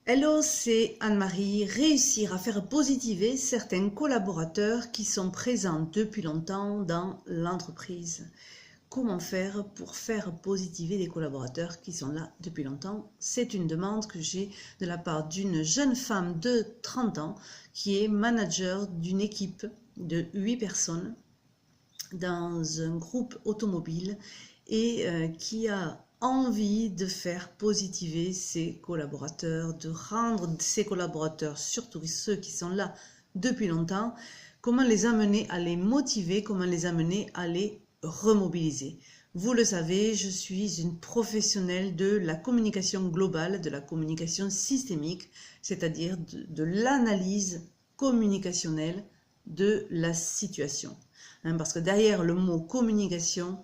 Hello, c'est Anne-Marie. Réussir à faire positiver certains collaborateurs qui sont présents depuis longtemps dans l'entreprise. Comment faire pour faire positiver des collaborateurs qui sont là depuis longtemps? C'est une demande que j'ai de la part d'une jeune femme de 30 ans qui est manager d'une équipe de 8 personnes dans un groupe automobile et qui a envie de faire positiver ses collaborateurs, de rendre ses collaborateurs, surtout ceux qui sont là depuis longtemps, comment les amener à les motiver, comment les amener à les remobiliser. Vous le savez, je suis une professionnelle de la communication globale, de la communication systémique, c'est-à-dire de l'analyse communicationnelle de la situation. Parce que derrière le mot communication,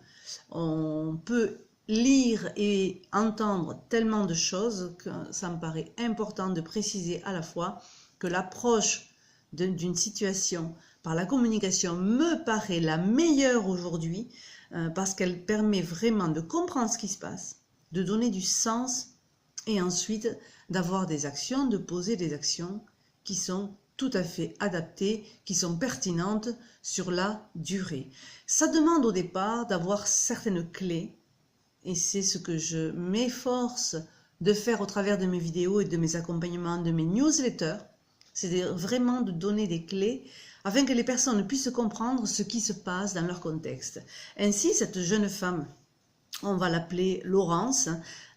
on peut lire et entendre tellement de choses que ça me paraît important de préciser à la fois que l'approche d'une situation par la communication me paraît la meilleure aujourd'hui parce qu'elle permet vraiment de comprendre ce qui se passe, de donner du sens et ensuite d'avoir des actions, de poser des actions qui sont tout à fait adaptées, qui sont pertinentes sur la durée. Ça demande au départ d'avoir certaines clés et c'est ce que je m'efforce de faire au travers de mes vidéos et de mes accompagnements, de mes newsletters, c'est vraiment de donner des clés afin que les personnes puissent comprendre ce qui se passe dans leur contexte. Ainsi, cette jeune femme, on va l'appeler Laurence,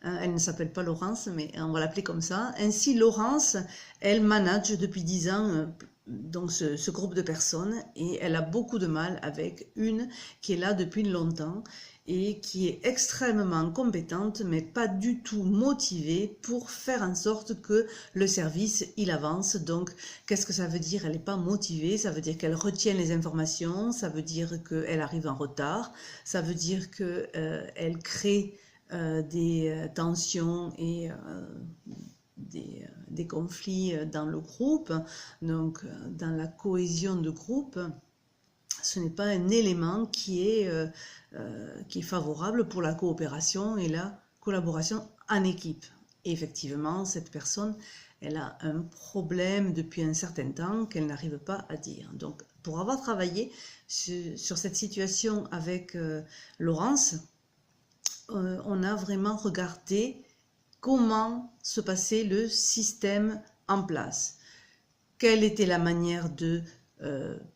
elle ne s'appelle pas Laurence, mais on va l'appeler comme ça. Ainsi, Laurence, elle manage depuis 10 ans donc ce groupe de personnes et elle a beaucoup de mal avec une qui est là depuis longtemps et qui est extrêmement compétente mais pas du tout motivée pour faire en sorte que le service il avance. Donc qu'est-ce que ça veut dire? Elle n'est pas motivée, ça veut dire qu'elle retient les informations, ça veut dire qu'elle arrive en retard, ça veut dire qu'elle crée des tensions et des conflits dans le groupe, donc dans la cohésion de groupe. Ce n'est pas un élément qui est favorable pour la coopération et la collaboration en équipe. Et effectivement, cette personne, elle a un problème depuis un certain temps qu'elle n'arrive pas à dire. Donc, pour avoir travaillé sur cette situation avec Laurence, on a vraiment regardé comment se passait le système en place. Quelle était la manière de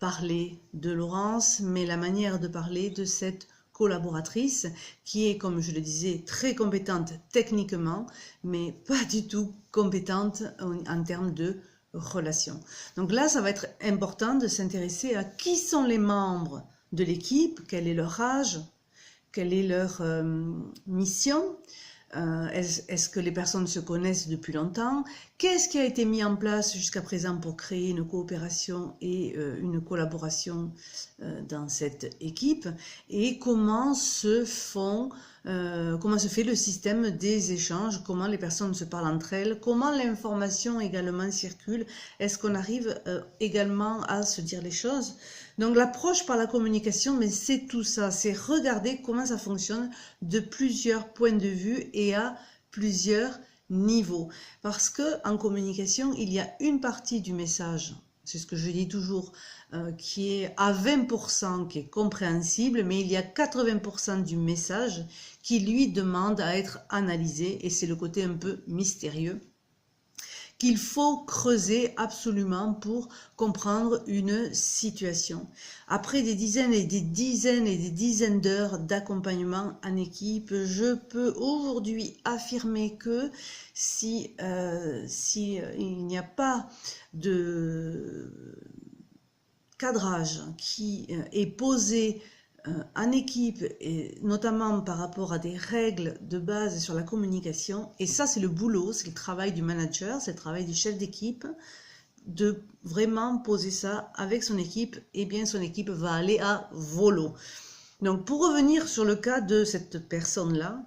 parler de Laurence, mais la manière de parler de cette collaboratrice qui est, comme je le disais, très compétente techniquement, mais pas du tout compétente en termes de relations. Donc là, ça va être important de s'intéresser à qui sont les membres de l'équipe, quel est leur âge, quelle est leur mission. Est-ce que les personnes se connaissent depuis longtemps? Qu'est-ce qui a été mis en place jusqu'à présent pour créer une coopération et une collaboration dans cette équipe? Et comment se fait le système des échanges? Comment les personnes se parlent entre elles? Comment l'information également circule? Est-ce qu'on arrive également à se dire les choses? Donc l'approche par la communication, mais c'est tout ça, c'est regarder comment ça fonctionne de plusieurs points de vue et à plusieurs niveaux. Parce que en communication, il y a une partie du message, c'est ce que je dis toujours, qui est à 20% qui est compréhensible, mais il y a 80% du message qui lui demande à être analysé et c'est le côté un peu mystérieux qu'il faut creuser absolument pour comprendre une situation. Après des dizaines et des dizaines et des dizaines d'heures d'accompagnement en équipe, je peux aujourd'hui affirmer que si il n'y a pas de cadrage qui est posé en équipe, et notamment par rapport à des règles de base sur la communication, et ça c'est le boulot, c'est le travail du manager, c'est le travail du chef d'équipe, de vraiment poser ça avec son équipe, et bien son équipe va aller à volo. Donc pour revenir sur le cas de cette personne-là,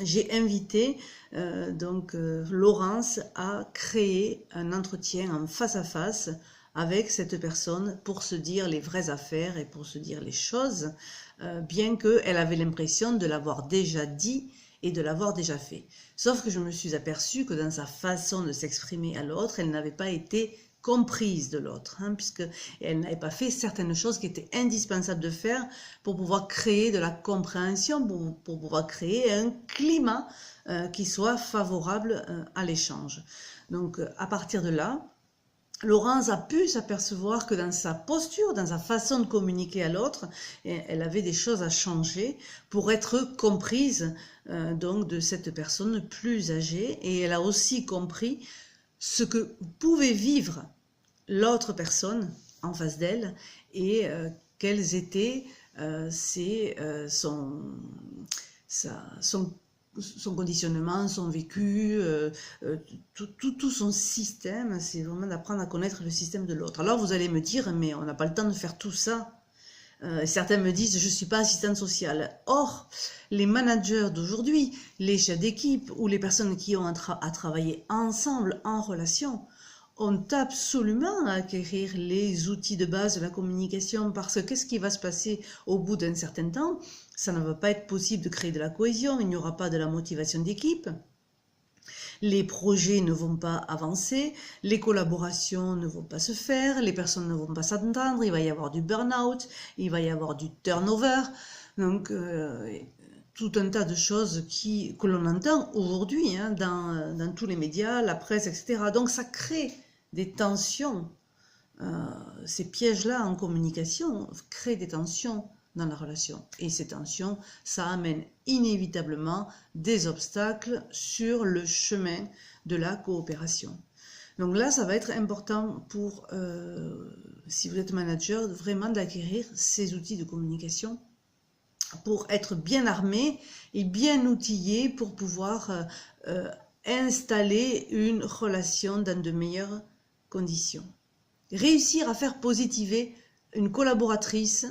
j'ai invité Laurence à créer un entretien en face à face avec cette personne pour se dire les vraies affaires et pour se dire les choses, bien qu'elle avait l'impression de l'avoir déjà dit et de l'avoir déjà fait. Sauf que je me suis aperçue que dans sa façon de s'exprimer à l'autre, elle n'avait pas été comprise de l'autre, puisqu'elle n'avait pas fait certaines choses qui étaient indispensables de faire pour pouvoir créer de la compréhension, pour pouvoir créer un climat qui soit favorable à l'échange. Donc à partir de là, Laurence a pu s'apercevoir que dans sa posture, dans sa façon de communiquer à l'autre, elle avait des choses à changer pour être comprise donc de cette personne plus âgée, et elle a aussi compris ce que pouvait vivre l'autre personne en face d'elle et quels étaient son conditionnement, son vécu, tout son système. C'est vraiment d'apprendre à connaître le système de l'autre. Alors vous allez me dire, mais on n'a pas le temps de faire tout ça. Certains me disent, je ne suis pas assistante sociale. Or, les managers d'aujourd'hui, les chefs d'équipe ou les personnes qui ont à travailler ensemble en relation, ont absolument à acquérir les outils de base de la communication, parce que qu'est-ce qui va se passer au bout d'un certain temps? Ça ne va pas être possible de créer de la cohésion, il n'y aura pas de la motivation d'équipe, les projets ne vont pas avancer, les collaborations ne vont pas se faire, les personnes ne vont pas s'entendre, il va y avoir du burn-out, il va y avoir du turnover, donc tout un tas de choses que l'on entend aujourd'hui dans tous les médias, la presse, etc. Donc ça crée des tensions, ces pièges-là en communication créent des tensions dans la relation. Et ces tensions, ça amène inévitablement des obstacles sur le chemin de la coopération. Donc là, ça va être important pour, si vous êtes manager, vraiment d'acquérir ces outils de communication pour être bien armé et bien outillé pour pouvoir installer une relation dans de meilleures conditions. Réussir à faire positiver une collaboratrice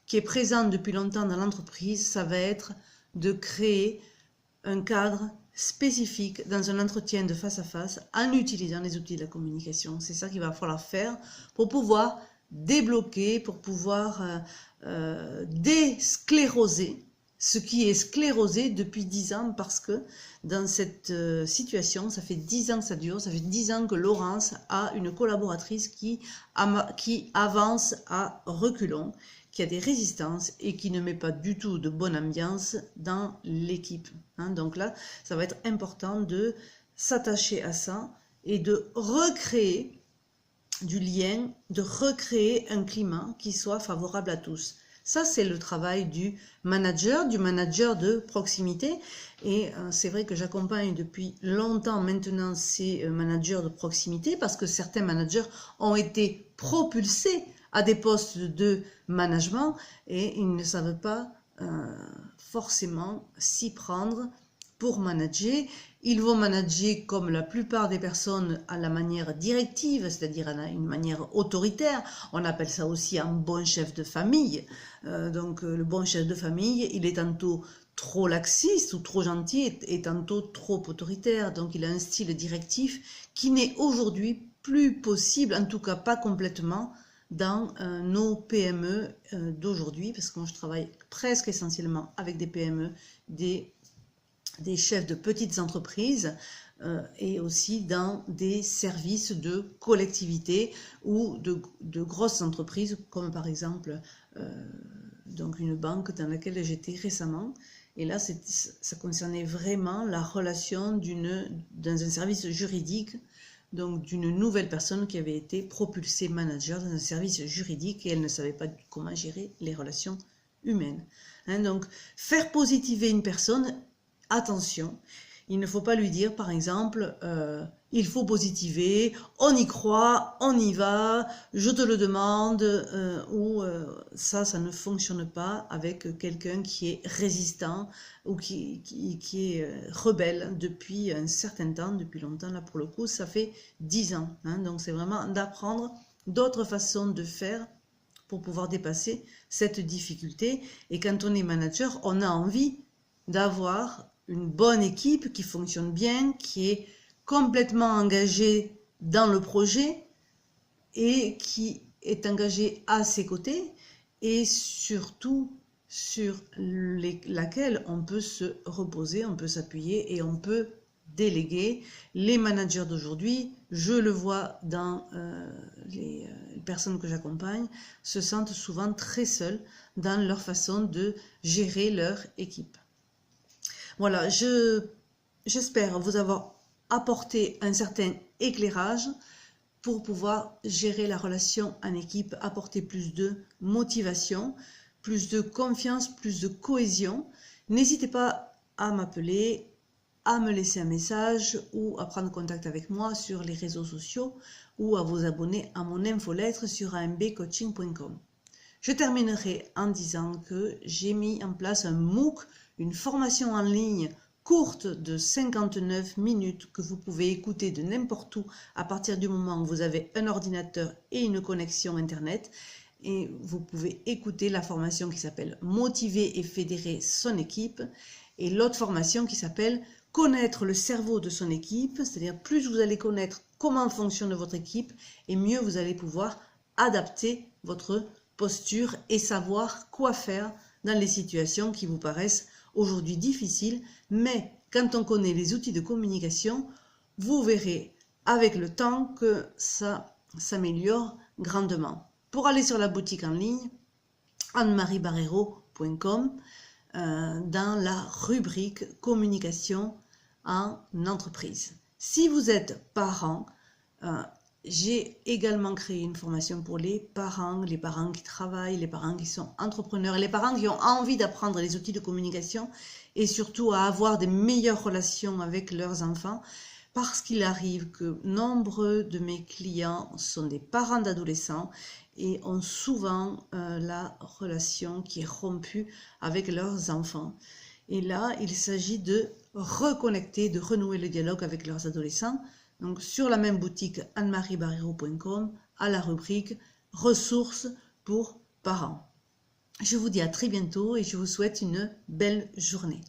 qui est présente depuis longtemps dans l'entreprise, ça va être de créer un cadre spécifique dans un entretien de face à face en utilisant les outils de la communication. C'est ça qu'il va falloir faire pour pouvoir débloquer, pour pouvoir déscléroser ce qui est sclérosé depuis 10 ans, parce que dans cette situation, ça fait 10 ans que ça dure, ça fait 10 ans que Laurence a une collaboratrice qui avance à reculons, qui a des résistances et qui ne met pas du tout de bonne ambiance dans l'équipe. Donc là, ça va être important de s'attacher à ça et de recréer du lien, de recréer un climat qui soit favorable à tous. Ça, c'est le travail du manager de proximité. Et c'est vrai que j'accompagne depuis longtemps maintenant ces managers de proximité, parce que certains managers ont été propulsés à des postes de management et ils ne savent pas forcément s'y prendre pour manager. Ils vont manager comme la plupart des personnes à la manière directive, c'est-à-dire à une manière autoritaire. On appelle ça aussi un bon chef de famille. Donc le bon chef de famille, il est tantôt trop laxiste ou trop gentil et tantôt trop autoritaire. Donc il a un style directif qui n'est aujourd'hui plus possible, en tout cas pas complètement, dans nos PME d'aujourd'hui, parce que moi je travaille presque essentiellement avec des PME, des chefs de petites entreprises et aussi dans des services de collectivité ou de grosses entreprises, comme par exemple donc une banque dans laquelle j'étais récemment. Et là, ça concernait vraiment la relation dans un service juridique, donc d'une nouvelle personne qui avait été propulsée manager dans un service juridique et elle ne savait pas comment gérer les relations humaines. Donc, faire positiver une personne, attention, il ne faut pas lui dire, par exemple, il faut positiver, on y croit, on y va, je te le demande, ou ça ne fonctionne pas avec quelqu'un qui est résistant ou qui est rebelle depuis un certain temps, depuis longtemps. Là, pour le coup, ça fait 10 ans. Donc, c'est vraiment d'apprendre d'autres façons de faire pour pouvoir dépasser cette difficulté. Et quand on est manager, on a envie d'avoir une bonne équipe qui fonctionne bien, qui est complètement engagée dans le projet et qui est engagée à ses côtés, et surtout sur laquelle on peut se reposer, on peut s'appuyer et on peut déléguer. Les managers d'aujourd'hui, je le vois dans les personnes que j'accompagne, se sentent souvent très seuls dans leur façon de gérer leur équipe. Voilà, j'espère vous avoir apporté un certain éclairage pour pouvoir gérer la relation en équipe, apporter plus de motivation, plus de confiance, plus de cohésion. N'hésitez pas à m'appeler, à me laisser un message ou à prendre contact avec moi sur les réseaux sociaux ou à vous abonner à mon infolettre sur ambcoaching.com. Je terminerai en disant que j'ai mis en place un MOOC, une formation en ligne courte de 59 minutes que vous pouvez écouter de n'importe où à partir du moment où vous avez un ordinateur et une connexion Internet. Et vous pouvez écouter la formation qui s'appelle « Motiver et fédérer son équipe » et l'autre formation qui s'appelle « Connaître le cerveau de son équipe », c'est-à-dire plus vous allez connaître comment fonctionne votre équipe et mieux vous allez pouvoir adapter votre posture et savoir quoi faire dans les situations qui vous paraissent aujourd'hui difficiles. Mais quand on connaît les outils de communication, vous verrez avec le temps que ça s'améliore grandement. Pour aller sur la boutique en ligne, annemaribarrero.com, dans la rubrique communication en entreprise. Si vous êtes parent, j'ai également créé une formation pour les parents qui travaillent, les parents qui sont entrepreneurs, les parents qui ont envie d'apprendre les outils de communication et surtout à avoir des meilleures relations avec leurs enfants. Parce qu'il arrive que nombreux de mes clients sont des parents d'adolescents et ont souvent la relation qui est rompue avec leurs enfants. Et là, il s'agit de reconnecter, de renouer le dialogue avec leurs adolescents. Donc sur la même boutique annemaribarrero.com, à la rubrique ressources pour parents. Je vous dis à très bientôt et je vous souhaite une belle journée.